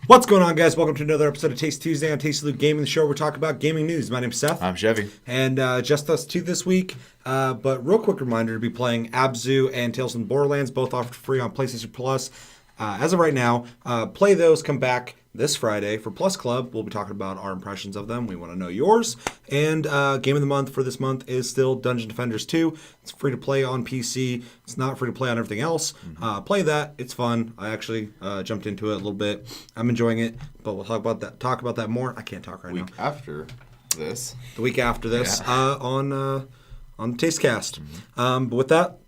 What's going on, guys? Welcome to another episode of Taste Tuesday on Tasty Loot Gaming, the show where we talk about gaming news. My name's Seth. I'm Chevy. And just us two this week. But real quick reminder to be playing Abzu and Tales from the Borderlands, both offered free on PlayStation Plus. As of right now, play those, come back this Friday for Plus Club. We'll be talking about our impressions of them. We want to know yours. And Game of the Month for this month is still Dungeon Defenders 2. It's free to play on PC. It's not free to play on everything else. Play that. It's fun. I actually jumped into it a little bit. I'm enjoying it, but we'll talk about that more. I can't talk right now. The week after this on Tastecast. But with that,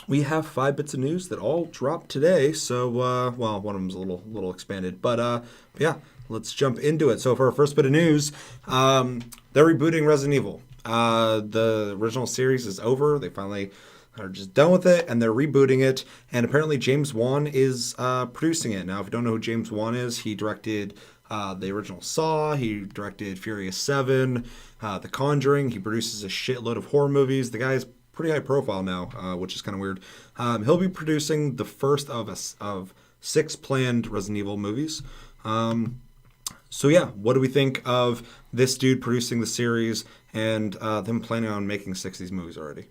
we have 5 bits of news that all dropped today. So, one of them's a little expanded. But, yeah, let's jump into it. So, for our first bit of news, they're rebooting Resident Evil. The original series is over. They finally are just done with it, and they're rebooting it. And apparently James Wan is producing it. Now, if you don't know who James Wan is, he directed the original Saw. He directed Furious 7, The Conjuring. He produces a shitload of horror movies. The guy's pretty high profile now, which is kind of weird. He'll be producing the first of 6 planned Resident Evil movies. So yeah, what do we think of this dude producing the series and them planning on making 6 of these movies already?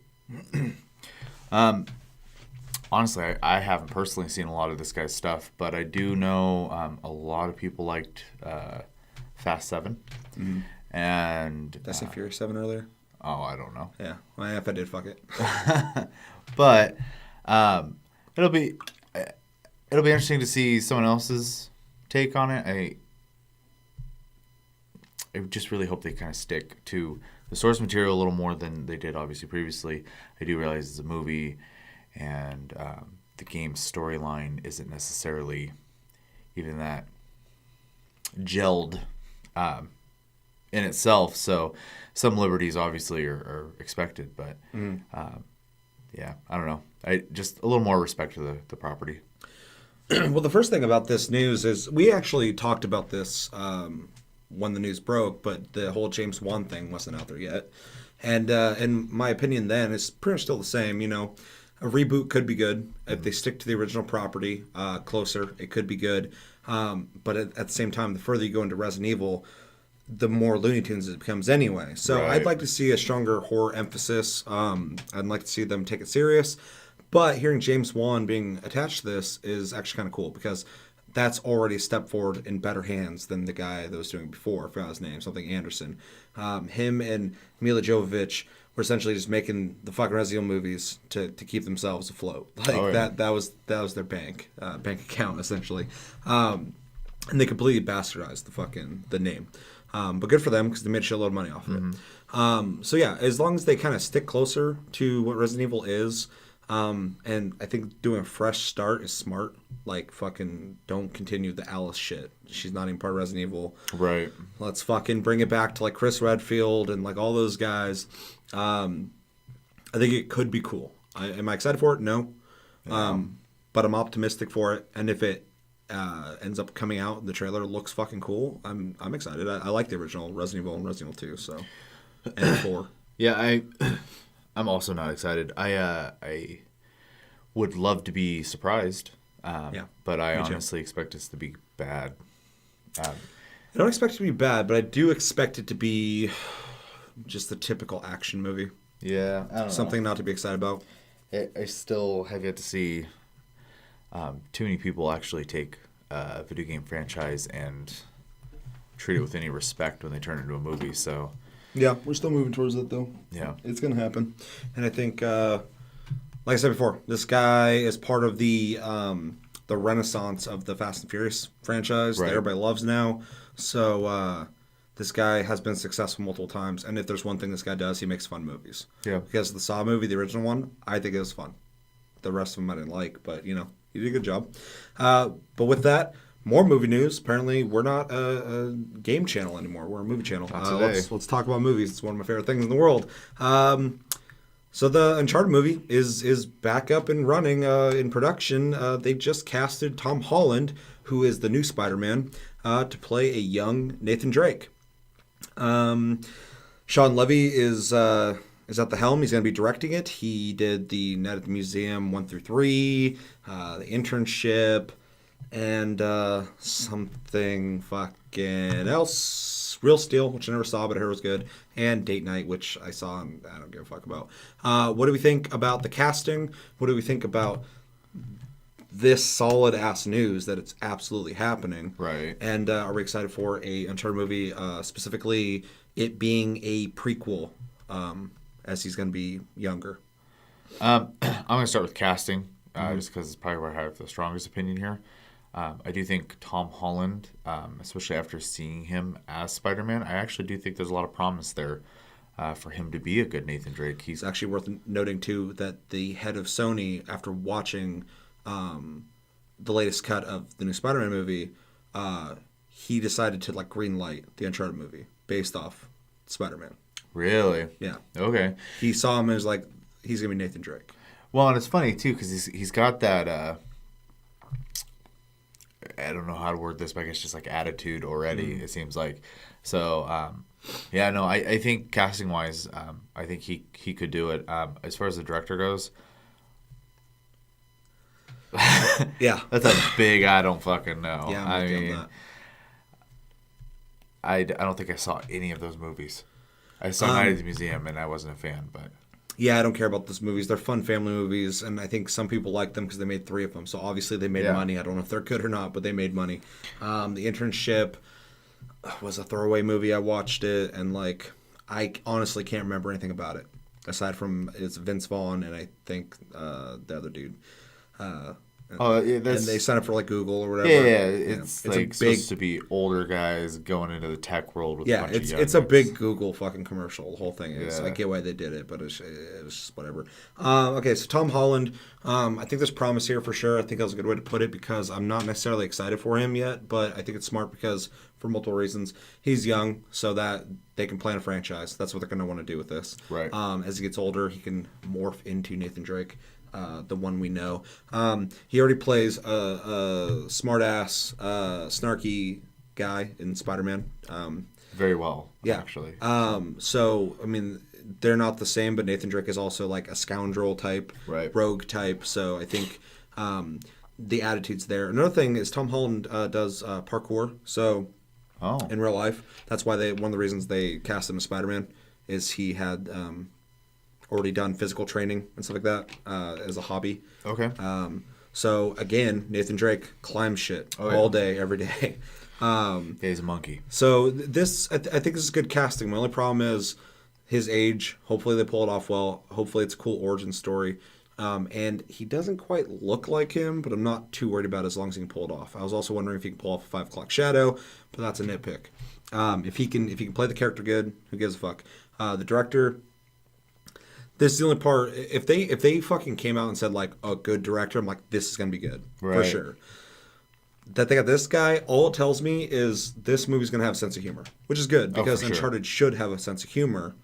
Honestly, I haven't personally seen a lot of this guy's stuff, but I do know a lot of people liked Fast 7. Mm-hmm. And Did I say Furious 7 earlier? Oh, I don't know. Yeah, well, if I did, fuck it. But it'll be interesting to see someone else's take on it. I just really hope they kind of stick to the source material a little more than they did obviously previously. I do realize it's a movie, and the game's storyline isn't necessarily even that gelled in itself, so some liberties obviously are expected, but yeah, I don't know. I just a little more respect to the property. Well, the first thing about this news is we actually talked about this when the news broke, but the whole James Wan thing wasn't out there yet. And in my opinion then, it's pretty much still the same. You know, a reboot could be good. If they stick to the original property closer, it could be good. But at the same time, the further you go into Resident Evil, the more Looney Tunes it becomes anyway. So right. I'd like to see a stronger horror emphasis. I'd like to see them take it serious. But hearing James Wan being attached to this is actually kind of cool because that's already a step forward in better hands than the guy that was doing it before. I forgot his name, something Anderson. Him and Mila Jovovich were essentially just making the fucking Resident Evil movies to keep themselves afloat. Like that was their bank account essentially. And they completely bastardized the name. But good for them because they made a shitload of money off of it. So yeah, as long as they kind of stick closer to what Resident Evil is, and I think doing a fresh start is smart. Like fucking don't continue the Alice shit. She's not even part of Resident Evil. Right. Let's fucking bring it back to like Chris Redfield and like all those guys. I think it could be cool. Am I excited for it? No. Yeah. But I'm optimistic for it. And if it ends up coming out and the trailer looks fucking cool, I'm excited. I like the original Resident Evil and Resident Evil 2, so and 4. Yeah, I'm also not excited. I would love to be surprised, but I honestly expect this to be bad. I don't expect it to be bad, but I do expect it to be just the typical action movie. Yeah, I don't something know. Not to be excited about. I still have yet to see too many people actually take a video game franchise and treat it with any respect when they turn it into a movie. So yeah, we're still moving towards that though. Yeah, it's gonna happen, and I think, like I said before, this guy is part of the renaissance of the Fast and Furious franchise that everybody loves now. So this guy has been successful multiple times, and if there's one thing this guy does, he makes fun movies. Yeah, because the Saw movie, the original one, I think it was fun. The rest of them I didn't like, but you know, he did a good job. But with that, more movie news. Apparently, we're not a game channel anymore. We're a movie channel. Let's talk about movies. It's one of my favorite things in the world. So the Uncharted movie is back up and running in production. They just casted Tom Holland, who is the new Spider-Man, to play a young Nathan Drake. Sean Levy is at the helm. He's going to be directing it. He did the Night at the Museum 1 through 3, the Internship, and something fucking else. Real Steel, which I never saw, but I heard was good, and Date Night, which I saw and I don't give a fuck about. What do we think about the casting? What do we think about this solid ass news that it's absolutely happening? Right. And are we excited for a Uncharted movie, specifically it being a prequel, as he's going to be younger? I'm going to start with casting, just because it's probably where I have the strongest opinion here. I do think Tom Holland, especially after seeing him as Spider-Man, I actually do think there's a lot of promise there for him to be a good Nathan Drake. It's actually worth noting, too, that the head of Sony, after watching the latest cut of the new Spider-Man movie, he decided to greenlight the Uncharted movie based off Spider-Man. Really? Yeah. Okay. He saw him as he's gonna be Nathan Drake. Well, and it's funny too because he's got that. I don't know how to word this, but I guess just attitude already. It seems like. So yeah, no, I think casting wise, I think he could do it. As far as the director goes. Yeah, that's a big I don't fucking know. Yeah, I mean, I don't think I saw any of those movies. I saw Night at the Museum and I wasn't a fan, but yeah, I don't care about those movies. They're fun family movies, and I think some people like them because they made 3 of them. So obviously they made money. I don't know if they're good or not, but they made money. The Internship was a throwaway movie. I watched it, and I honestly can't remember anything about it aside from it's Vince Vaughn and I think the other dude. And they sign up for Google or whatever. Yeah, it's a big, supposed to be older guys going into the tech world with a bunch of young it's a big Google fucking commercial. The whole thing is. Yeah. I get why they did it, but it was just whatever. Okay, so Tom Holland, I think there's promise here for sure. I think that was a good way to put it because I'm not necessarily excited for him yet, but I think it's smart because for multiple reasons. He's young, so that they can plan a franchise. That's what they're going to want to do with this. Right. As he gets older, he can morph into Nathan Drake. The one we know. He already plays a smart-ass, snarky guy in Spider-Man. Very well, yeah. actually. So, I mean, they're not the same, but Nathan Drake is also a scoundrel type, right. rogue type. So I think the attitude's there. Another thing is Tom Holland does parkour. So in real life, that's why one of the reasons they cast him as Spider-Man is he had... already done physical training and stuff like that as a hobby. Okay. So again, Nathan Drake climbs shit all day, every day. He's a monkey. So I think this is good casting. My only problem is his age. Hopefully they pull it off well. Hopefully it's a cool origin story. And he doesn't quite look like him, but I'm not too worried about it as long as he can pull it off. I was also wondering if he can pull off a 5 o'clock shadow, but that's a nitpick. If he can play the character good, who gives a fuck? The director. This is the only part. If they fucking came out and said a good director, I'm like, this is gonna be good for sure. That they got this guy, all it tells me is this movie's gonna have a sense of humor, which is good because Uncharted should have a sense of humor.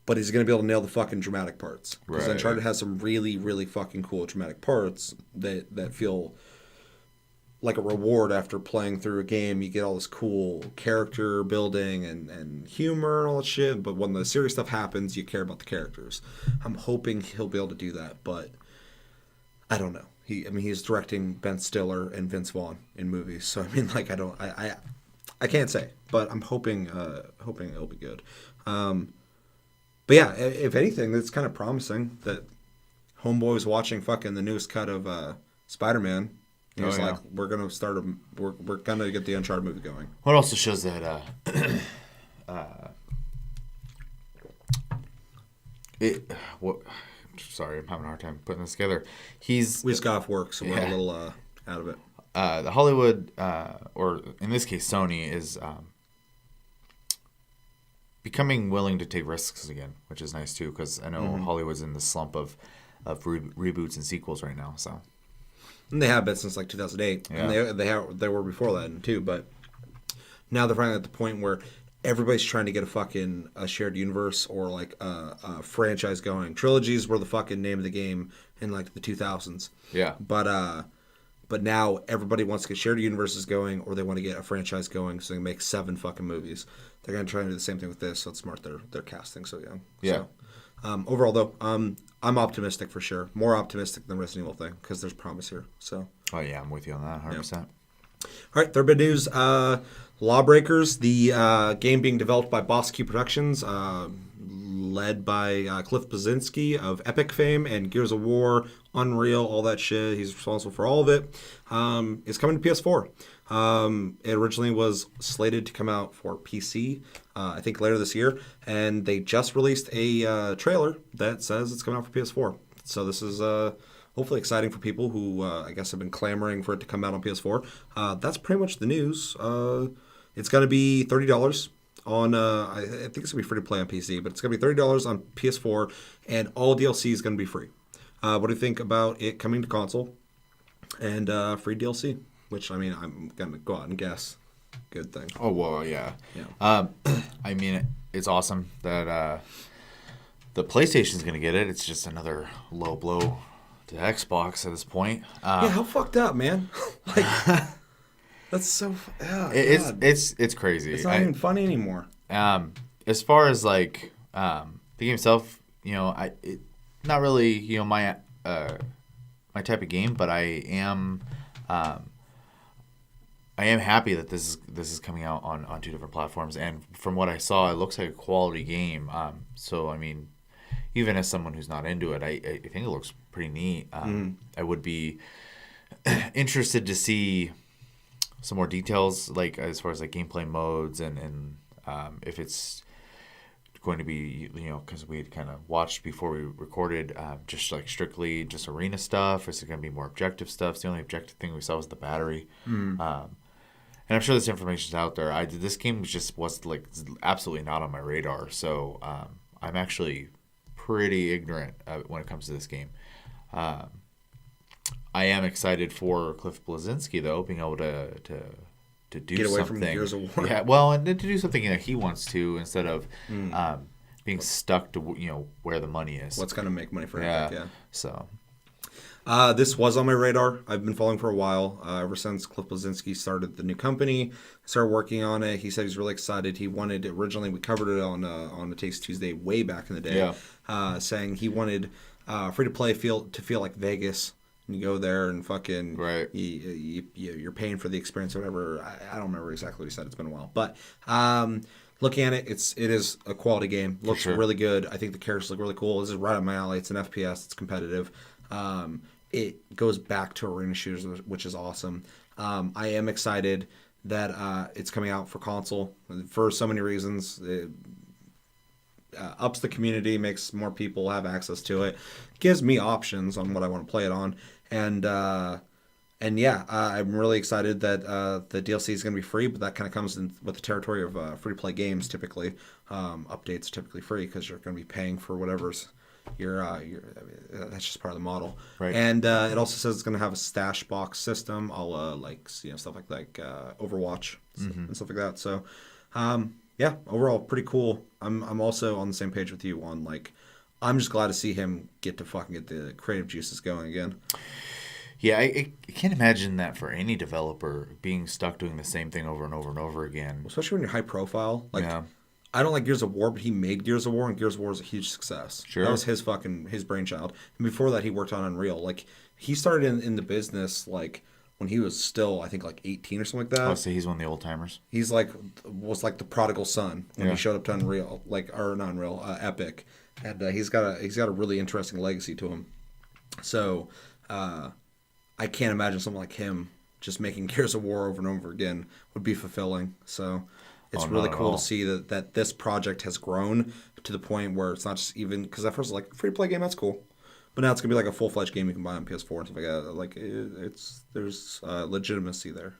But he's gonna be able to nail the fucking dramatic parts because Uncharted has some really, really fucking cool dramatic parts that feel like a reward after playing through a game. You get all this cool character building and humor and all that shit, but when the serious stuff happens, you care about the characters. I'm hoping he'll be able to do that, but I don't know. He's directing Ben Stiller and Vince Vaughn in movies, so I can't say, but I'm hoping it'll be good. But yeah, if anything, it's kind of promising that Homeboy was watching fucking the newest cut of Spider-Man. He was we're gonna we're gonna get the Uncharted movie going. What also shows that sorry, I'm having a hard time putting this together. We just got off work, so we're a little out of it. The Hollywood, or in this case Sony, is becoming willing to take risks again, which is nice too, because I know Hollywood's in the slump of reboots and sequels right now, so. And they have been since 2008, and they were before that too. But now they're finally at the point where everybody's trying to get a shared universe or a franchise going. Trilogies were the fucking name of the game in the 2000s. Yeah. But now everybody wants to get shared universes going, or they want to get a franchise going, so they can make 7 fucking movies. They're gonna try to do the same thing with this, so it's smart they're casting so young. Yeah. So, overall though, I'm optimistic for sure. More optimistic than Resident Evil thing because there's promise here. So. Oh yeah, I'm with you on that 100%. All right, third bit news. Lawbreakers, the game being developed by Boss Key Productions, led by Cliff Bleszinski of Epic fame and Gears of War, Unreal, all that shit. He's responsible for all of it. Is coming to PS4. It originally was slated to come out for PC, I think later this year, and they just released a trailer that says it's coming out for PS4. So this is hopefully exciting for people who I guess have been clamoring for it to come out on PS4. That's pretty much the news. It's going to be $30 on, I think it's going to be free to play on PC, but it's going to be $30 on PS4, and all DLC is going to be free. What do you think about it coming to console and free DLC? Which, I mean, I'm going to go out and guess. Good thing. Oh, well, yeah. I mean, it's awesome that the PlayStation's going to get it. It's just another low blow to Xbox at this point. Yeah, how fucked up, man. Like, that's so... It's crazy. It's not even funny anymore. As far as, like, the game itself, you know, not really, you know, my type of game, but I am happy that this is coming out on two different platforms, and from what I saw, it looks like a quality game. So I mean, even as someone who's not into it, I think it looks pretty neat. I would be interested to see some more details, like as far as like gameplay modes and if it's going to be, you know, because we had kind of watched before we recorded, just like strictly just arena stuff. Is it going to be more objective stuff? It's the only objective thing we saw was the battery. And I'm sure this information's out there. This game was like absolutely not on my radar. So I'm actually pretty ignorant when it comes to this game. I am excited for Cliff Bleszinski though, being able to do get away something. from Gears of War. Yeah, well, and then to do something that he wants to instead of being stuck to, you know, where the money is. What's going to make money for Epic, yeah. So. This was on my radar. I've been following for a while. Ever since Cliff Bleszinski started the new company, started working on it. He said he's really excited. He wanted, originally we covered it on the Taste Tuesday way back in the day, saying he wanted free-to-play to feel like Vegas. You go there and fucking you're paying for the experience or whatever. I don't remember exactly what he said. It's been a while, but looking at it, it is a quality game. Looks really good. I think the characters look really cool. This is right up my alley. It's an FPS. It's competitive. It goes back to arena shooters, which is awesome. I am excited that it's coming out for console for so many reasons. It ups the community, makes more people have access to it, gives me options on what I want to play it on, and yeah, I'm really excited that the DLC is going to be free, but that kind of comes in with the territory of free-to-play games. Typically, updates are typically free because you're going to be paying for whatever's that's just part of the model. Right. And it also says it's going to have a stash box system, like stuff like Overwatch and stuff like that. So, yeah, overall pretty cool. I'm also on the same page with you on like, I'm just glad to see him get the creative juices going again. Yeah, I can't imagine that for any developer being stuck doing the same thing over and over and over again. Especially when you're high profile. Like, I don't like Gears of War, but he made Gears of War, and Gears of War is a huge success. Sure. That was his brainchild. And before that, he worked on Unreal. Like, he started in the business, like, when he was still, I think, like 18 or something like that. Oh, so he's one of the old timers. He's was like the prodigal son when he showed up to Unreal, not Unreal, Epic. And he's got a really interesting legacy to him. So, I can't imagine someone like him just making Gears of War over and over again would be fulfilling. So it's really cool to see that this project has grown to the point where it's not just even, because at first like free to play game, that's cool, but now it's gonna be like a full fledged game you can buy on PS4 and stuff like that. Like there's legitimacy there,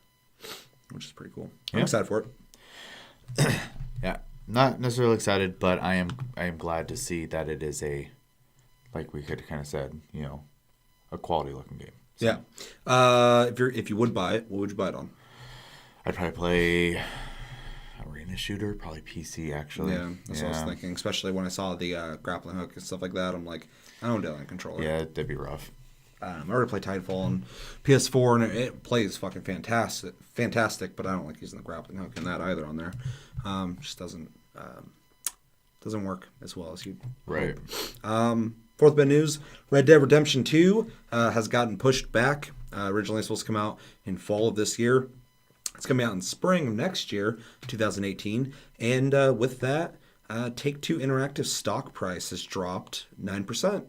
which is pretty cool. I'm excited for it. Yeah, not necessarily excited, but I am glad to see that it is like we could kind of said, you know, a quality looking game. So. Yeah. If you would buy it, what would you buy it on? I'd probably play arena shooter, probably PC actually. Yeah, that's what I was thinking. Especially when I saw the grappling hook and stuff like that, I'm like, I don't do that on a controller. Yeah, that'd be rough. I already played Titanfall on PS4, and it plays fucking fantastic. But I don't like using the grappling hook in that either on there. Just doesn't work as well as you right. hope. Fourth bit of news, Red Dead Redemption 2 has gotten pushed back. Originally supposed to come out in fall of this year. It's coming out in spring of next year, 2018. And with that, Take-Two Interactive stock price has dropped 9%.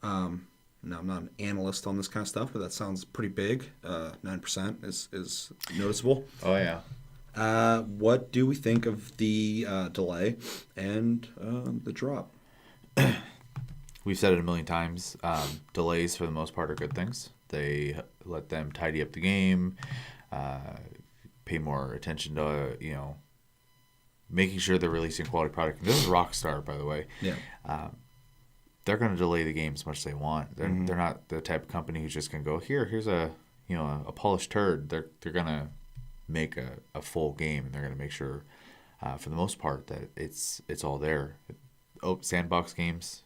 Now, I'm not an analyst on this kind of stuff, but that sounds pretty big. 9% is noticeable. Oh, yeah. What do we think of the delay and the drop? We've said it a million times. Delays, for the most part, are good things. They let them tidy up the game, pay more attention to, making sure they're releasing quality product. And this is Rockstar, by the way. Yeah. They're going to delay the game as much as they want. They're not the type of company who's just going to go, here's a polished turd. They're going to make a full game, and they're going to make sure, for the most part, that it's all there. Sandbox games,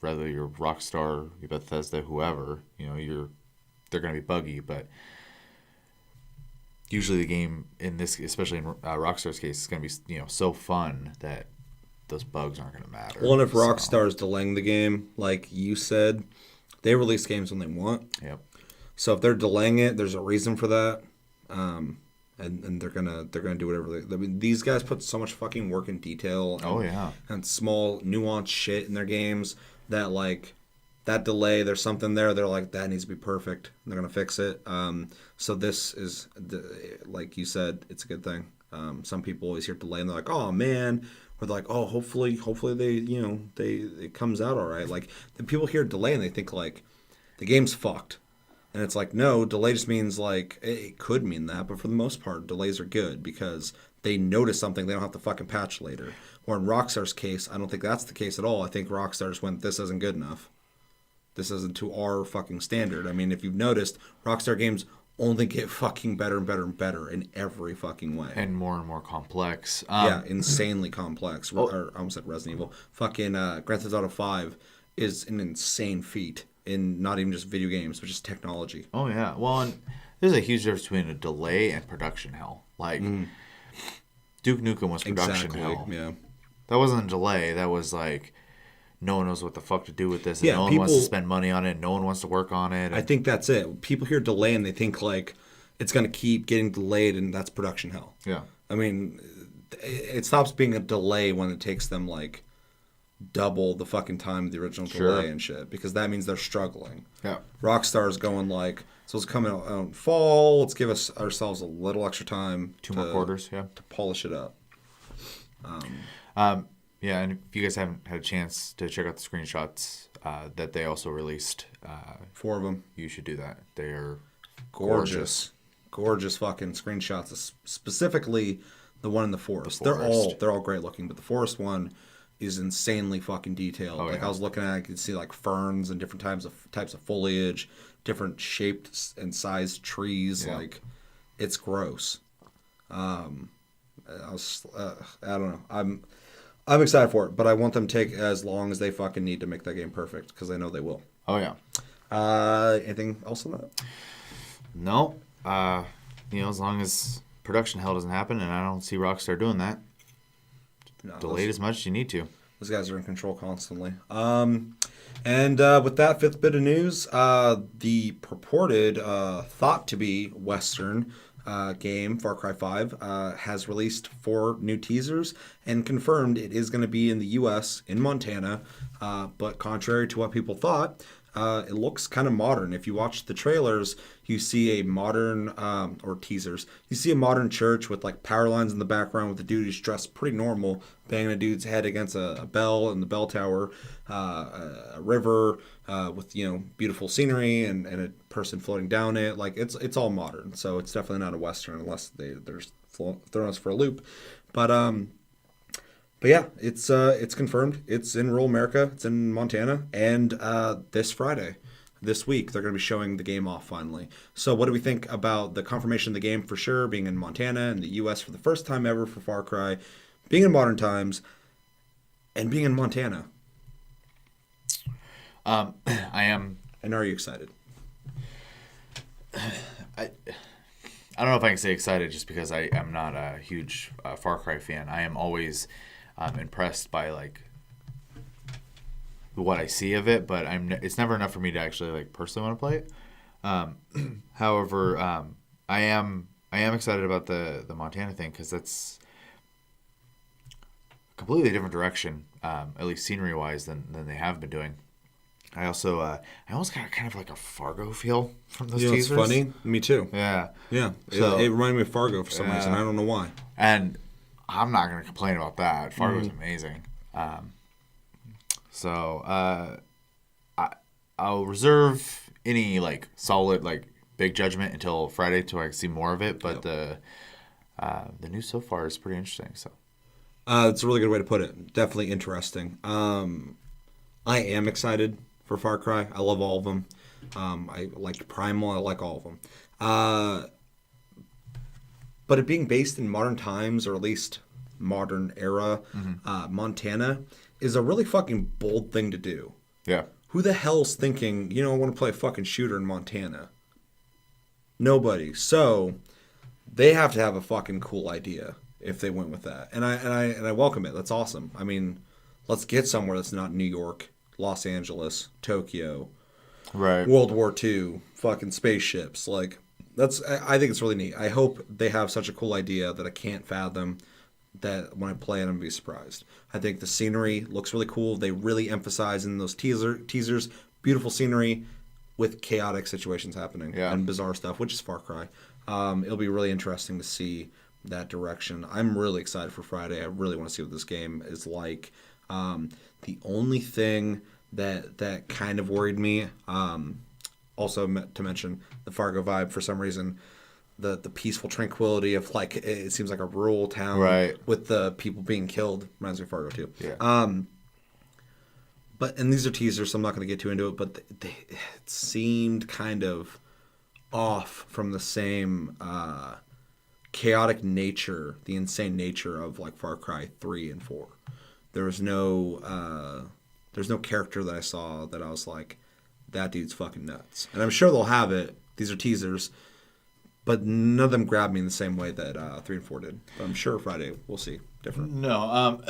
whether you're Rockstar, Bethesda, whoever, they're going to be buggy, but usually the game in this, especially in Rockstar's case, is going to be so fun that those bugs aren't going to matter. Well, and if Rockstar's delaying the game, like you said, they release games when they want. Yep. So if they're delaying it, there's a reason for that, and they're gonna do whatever. I mean, these guys put so much fucking work and detail. And small nuanced shit in their games that like that delay. There's something there. They're like that needs to be perfect. And they're gonna fix it. So this is like you said, it's a good thing. Some people always hear delay and they're like, oh man. Or they're like, oh, hopefully they it comes out all right. Like the people hear delay and they think like the game's fucked, and it's like no, delay just means like it could mean that, but for the most part, delays are good because they notice something they don't have to fucking patch later. Or in Rockstar's case, I don't think that's the case at all. I think Rockstar just went, this isn't good enough. This isn't to our fucking standard. I mean, if you've noticed, Rockstar games only get fucking better and better and better in every fucking way. And more complex. Insanely complex. Or I almost said Resident Evil. Fucking Grand Theft Auto 5 is an insane feat in not even just video games, but just technology. Oh, yeah. Well, and there's a huge difference between a delay and production hell. Like, Duke Nukem was production hell. Yeah. That wasn't a delay. That was like, no one knows what the fuck to do with this. And Yeah, no one wants to spend money on it. No one wants to work on it. I think that's it. People hear delay and they think like it's going to keep getting delayed and that's production hell. Yeah. I mean, it stops being a delay when it takes them like double the fucking time of the original delay and shit, because that means they're struggling. Yeah. Rockstar's going like, so it's coming out in fall. Let's give ourselves a little extra time. Two more quarters, to polish it up. Yeah, and if you guys haven't had a chance to check out the screenshots that they also released, 4 of them. You should do that. They are Gorgeous fucking screenshots. Specifically, the one in the forest. They're all great looking, but the forest one is insanely fucking detailed. I was looking at it, I could see like ferns and different types of foliage, different shaped and sized trees. Yeah. Like, it's gross. I don't know. I'm excited for it, but I want them to take as long as they fucking need to make that game perfect, because I know they will. Oh, yeah. Anything else on that? No. As long as production hell doesn't happen, and I don't see Rockstar doing that, delayed as much as you need to. Those guys are in control constantly. And with that 5th bit of news, the purported, thought to be Western game, Far Cry 5, has released 4 new teasers and confirmed it is going to be in the U.S., in Montana. But contrary to what people thought, it looks kind of modern. If you watch the trailers, you see a modern, or teasers, you see a modern church with like power lines in the background with the dude who's dressed pretty normal, banging a dude's head against a bell in the bell tower, a river with, beautiful scenery and a person floating down it. Like, it's all modern. So it's definitely not a Western unless they're throwing us for a loop. But yeah, it's confirmed. It's in rural America. It's in Montana. And this week, they're going to be showing the game off finally. So what do we think about the confirmation of the game for sure, being in Montana and the U.S. for the first time ever for Far Cry, being in modern times, and being in Montana? I am. And are you excited? I don't know if I can say excited just because I am not a huge Far Cry fan. I am always impressed by like what I see of it, but it's never enough for me to actually like personally want to play it. However, I am excited about the Montana thing because that's a completely different direction, at least scenery wise than they have been doing. I also I almost got kind of like a Fargo feel from those teasers. It's funny. Me too. Yeah. Yeah. So, it reminded me of Fargo for some reason. I don't know why. And I'm not going to complain about that. Fargo's amazing. I'll reserve any like solid like big judgment until Friday till I can see more of it. But the news so far is pretty interesting. So it's a really good way to put it. Definitely interesting. I am excited for Far Cry. I love all of them. I like Primal. I like all of them. But it being based in modern times, or at least modern era, Montana is a really fucking bold thing to do. yeah. Who the hell's thinking, I want to play a fucking shooter in Montana? Nobody. So they have to have a fucking cool idea if they went with that. And I welcome it. That's awesome. I mean, let's get somewhere that's not New York, Los Angeles, Tokyo, Right. World War II, fucking spaceships. Like, I think it's really neat. I hope they have such a cool idea that I can't fathom, that when I play it, I'm going to be surprised. I think the scenery looks really cool. They really emphasize in those teasers beautiful scenery with chaotic situations happening and bizarre stuff, which is Far Cry. It'll be really interesting to see that direction. I'm really excited for Friday. I really want to see what this game is like. The only thing that kind of worried me, also to mention the Fargo vibe for some reason, the peaceful tranquility of like, it seems like a rural town with the people being killed. Reminds me of Fargo too. Yeah. And these are teasers, so I'm not going to get too into it, but it seemed kind of off from the same chaotic nature, the insane nature of like Far Cry 3 and 4. There's no character that I saw that I was like, that dude's fucking nuts. And I'm sure they'll have it. These are teasers. But none of them grabbed me in the same way that 3 and 4 did. But I'm sure Friday we'll see different. No,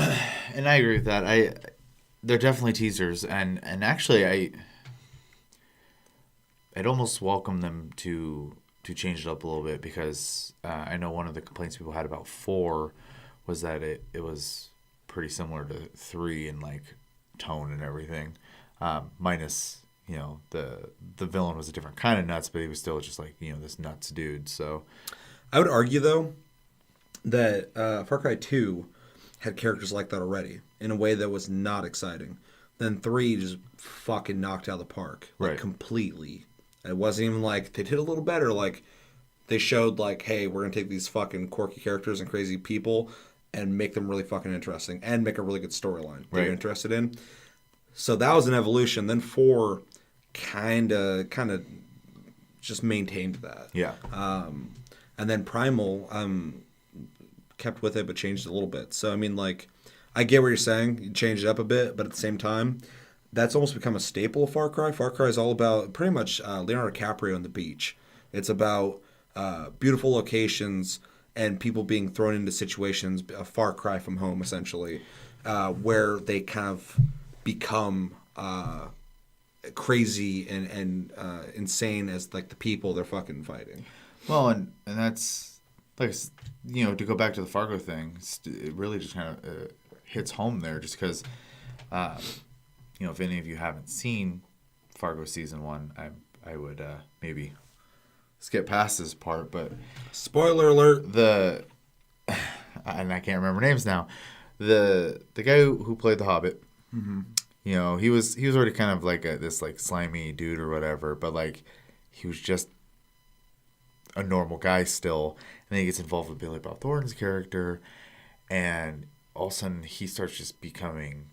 and I agree with that. They're definitely teasers, and actually I'd almost welcome them to change it up a little bit, because I know one of the complaints people had about 4 was that it was pretty similar to 3 in like tone and everything, minus. The villain was a different kind of nuts, but he was still just like, this nuts dude. So I would argue, though, that Far Cry 2 had characters like that already in a way that was not exciting. Then 3 just fucking knocked out of the park. Like, completely. It wasn't even like they did a little better. Like, they showed, like, hey, we're going to take these fucking quirky characters and crazy people and make them really fucking interesting and make a really good storyline that you're interested in. So that was an evolution. Then 4 kind of just maintained that. Yeah. And then Primal kept with it but changed it a little bit. So I mean, like, I get what you're saying. You changed it up a bit, but at the same time, that's almost become a staple of Far Cry. Far Cry is all about pretty much Leonardo DiCaprio on the beach. It's about beautiful locations and people being thrown into situations, a far cry from home, essentially, where they kind of become crazy and insane as like the people they're fucking fighting. Well, and that's like, to go back to the Fargo thing, it really just kind of hits home there, just because if any of you haven't seen Fargo season 1, I would maybe skip past this part, but spoiler alert, and I can't remember names now, the guy who played the Hobbit. He was already kind of like this like slimy dude or whatever, but like he was just a normal guy still. And then he gets involved with Billy Bob Thornton's character, and all of a sudden he starts just becoming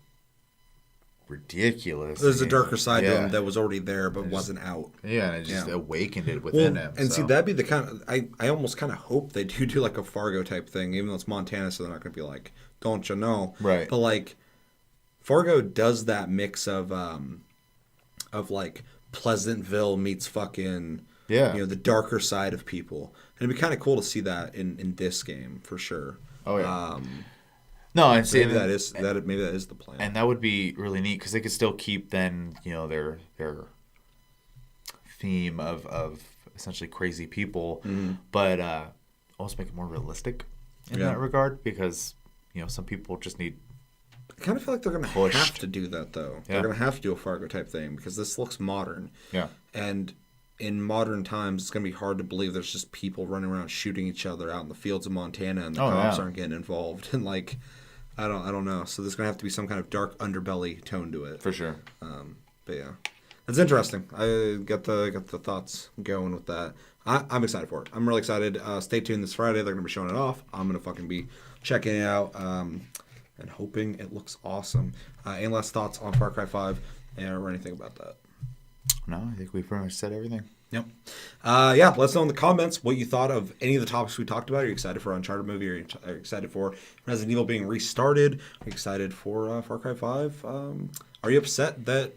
ridiculous. There's a darker side to him that was already there but wasn't out. Yeah, and it just awakened it within him. And see, that'd be the kind of, I almost kind of hope they do like a Fargo type thing, even though it's Montana, so they're not going to be like, don't you know? Right. But like, Fargo does that mix of like Pleasantville meets fucking the darker side of people, and it'd be kind of cool to see that in this game for sure. Oh yeah. No, and So see, maybe maybe that is the plan. and that would be really neat because they could still keep then their theme of essentially crazy people, but also make it more realistic in that regard because some people just need. I kind of feel like they're going to have to do that, though. Yeah. They're going to have to do a Fargo type thing because this looks modern. Yeah. And in modern times, it's going to be hard to believe there's just people running around shooting each other out in the fields of Montana and the cops aren't getting involved. And like, I don't know. So there's going to have to be some kind of dark underbelly tone to it. For sure. But yeah, it's interesting. I got the thoughts going with that. I'm excited for it. I'm really excited. Stay tuned this Friday. They're going to be showing it off. I'm going to fucking be checking it out. And hoping it looks awesome. Any last thoughts on Far Cry 5 or anything about that? No, I think we pretty much said everything. Yep. Yeah, let us know in the comments what you thought of any of the topics we talked about. Are you excited for Uncharted movie? Are you excited for Resident Evil being restarted? Are you excited for Far Cry 5? Are you upset that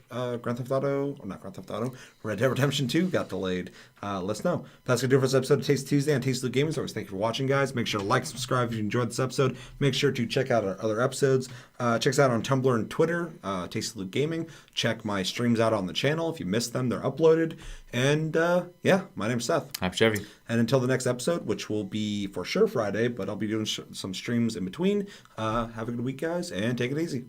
Red Dead Redemption 2 got delayed? Let us know. That's going to do it for this episode of Taste Tuesday on Tasty Gaming. So always thank you for watching, guys. Make sure to like, subscribe if you enjoyed this episode. Make sure to check out our other episodes. Check us out on Tumblr and Twitter, Tasty Gaming. Check my streams out on the channel. If you missed them, they're uploaded. And yeah, my name's Seth. I'm Chevy. And until the next episode, which will be for sure Friday, but I'll be doing some streams in between. Have a good week, guys, and take it easy.